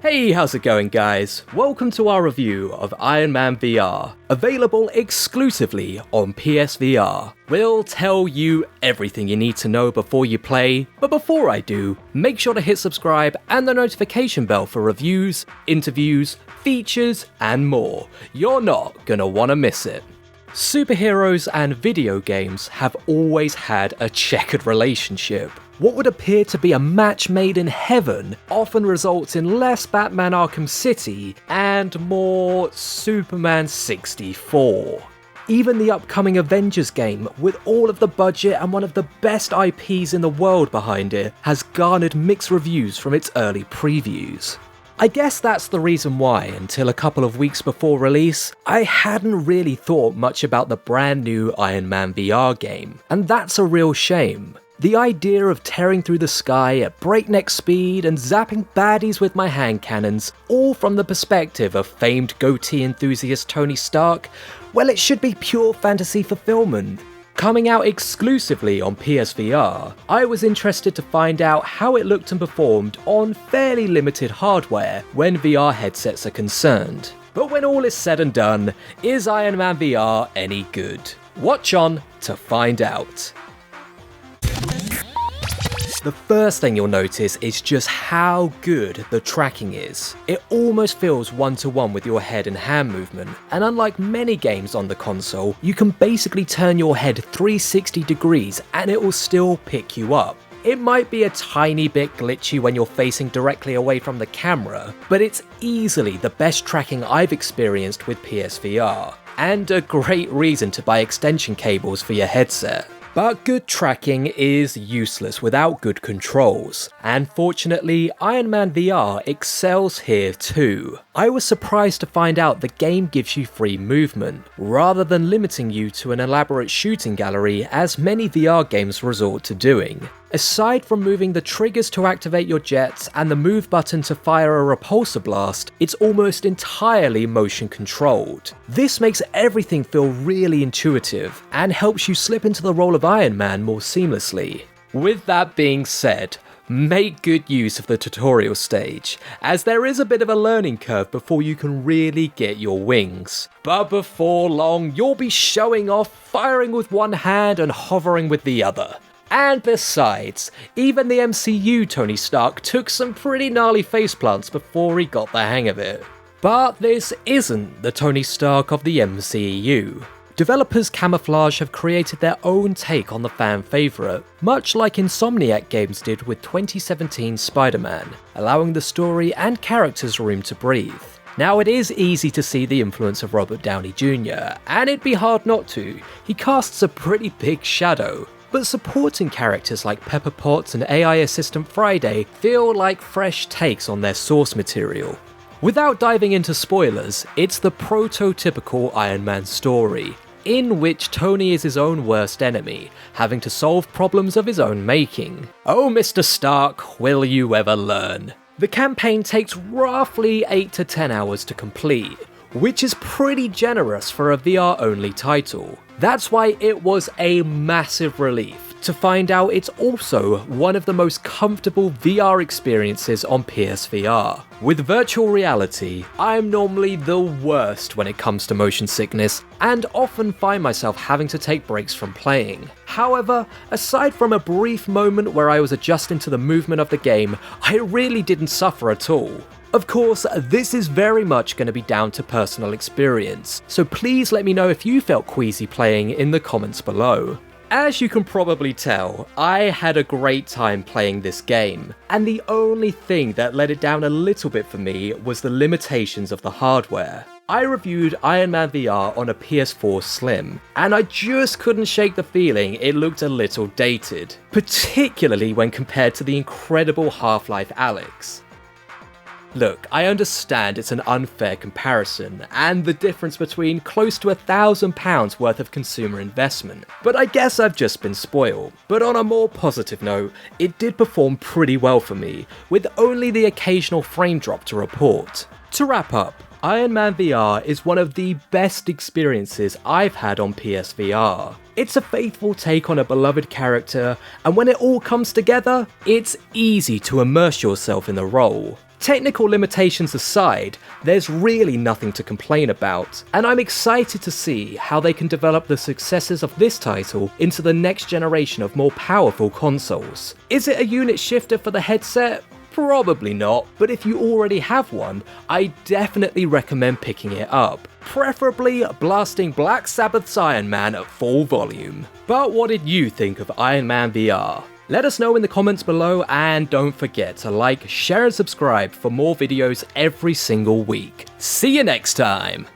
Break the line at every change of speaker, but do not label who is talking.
Hey, how's it going guys? Welcome to our review of Iron Man VR, available exclusively on PSVR. We'll tell you everything you need to know before you play, but before I do, make sure to hit subscribe and the notification bell for reviews, interviews, features, and more. You're not gonna wanna miss it. Superheroes and video games have always had a checkered relationship. What would appear to be a match made in heaven often results in less Batman Arkham City and more Superman 64. Even the upcoming Avengers game, with all of the budget and one of the best IPs in the world behind it, has garnered mixed reviews from its early previews. I guess that's the reason why, until a couple of weeks before release, I hadn't really thought much about the brand new Iron Man VR game, and that's a real shame. The idea of tearing through the sky at breakneck speed and zapping baddies with my hand cannons, all from the perspective of famed goatee enthusiast Tony Stark, well, it should be pure fantasy fulfillment. Coming out exclusively on PSVR, I was interested to find out how it looked and performed on fairly limited hardware when VR headsets are concerned. But when all is said and done, is Iron Man VR any good? Watch on to find out. The first thing you'll notice is just how good the tracking is. It almost feels one-to-one with your head and hand movement, and unlike many games on the console, you can basically turn your head 360 degrees and it will still pick you up. It might be a tiny bit glitchy when you're facing directly away from the camera, but it's easily the best tracking I've experienced with PSVR, and a great reason to buy extension cables for your headset. But good tracking is useless without good controls, and fortunately Iron Man VR excels here too. I was surprised to find out the game gives you free movement, rather than limiting you to an elaborate shooting gallery as many VR games resort to doing. Aside from moving the triggers to activate your jets and the move button to fire a repulsor blast, it's almost entirely motion controlled. This makes everything feel really intuitive and helps you slip into the role of Iron Man more seamlessly. With that being said, make good use of the tutorial stage, as there is a bit of a learning curve before you can really get your wings. But before long, you'll be showing off firing with one hand and hovering with the other. And besides, even the MCU Tony Stark took some pretty gnarly faceplants before he got the hang of it. But this isn't the Tony Stark of the MCU. Developers Camouflage have created their own take on the fan favourite, much like Insomniac Games did with 2017 Spider-Man, allowing the story and characters room to breathe. Now, it is easy to see the influence of Robert Downey Jr., and it'd be hard not to. He casts a pretty big shadow. But supporting characters like Pepper Potts and AI assistant Friday feel like fresh takes on their source material. Without diving into spoilers, it's the prototypical Iron Man story, in which Tony is his own worst enemy, having to solve problems of his own making. Oh, Mr. Stark, will you ever learn? The campaign takes roughly 8 to 10 hours to complete, which is pretty generous for a VR-only title. That's why it was a massive relief to find out it's also one of the most comfortable VR experiences on PSVR. With virtual reality, I'm normally the worst when it comes to motion sickness, and often find myself having to take breaks from playing. However, aside from a brief moment where I was adjusting to the movement of the game, I really didn't suffer at all. Of course, this is very much going to be down to personal experience, so please let me know if you felt queasy playing in the comments below. As you can probably tell, I had a great time playing this game, and the only thing that let it down a little bit for me was the limitations of the hardware. I reviewed Iron Man VR on a PS4 Slim, and I just couldn't shake the feeling it looked a little dated, particularly when compared to the incredible Half-Life Alyx. Look, I understand it's an unfair comparison, and the difference between close to £1,000 worth of consumer investment, but I guess I've just been spoiled. But on a more positive note, it did perform pretty well for me, with only the occasional frame drop to report. To wrap up, Iron Man VR is one of the best experiences I've had on PSVR. It's a faithful take on a beloved character, and when it all comes together, it's easy to immerse yourself in the role. Technical limitations aside, there's really nothing to complain about, and I'm excited to see how they can develop the successes of this title into the next generation of more powerful consoles. Is it a unit shifter for the headset? Probably not, but if you already have one, I definitely recommend picking it up. Preferably blasting Black Sabbath's Iron Man at full volume. But what did you think of Iron Man VR? Let us know in the comments below, and don't forget to like, share and subscribe for more videos every single week. See you next time!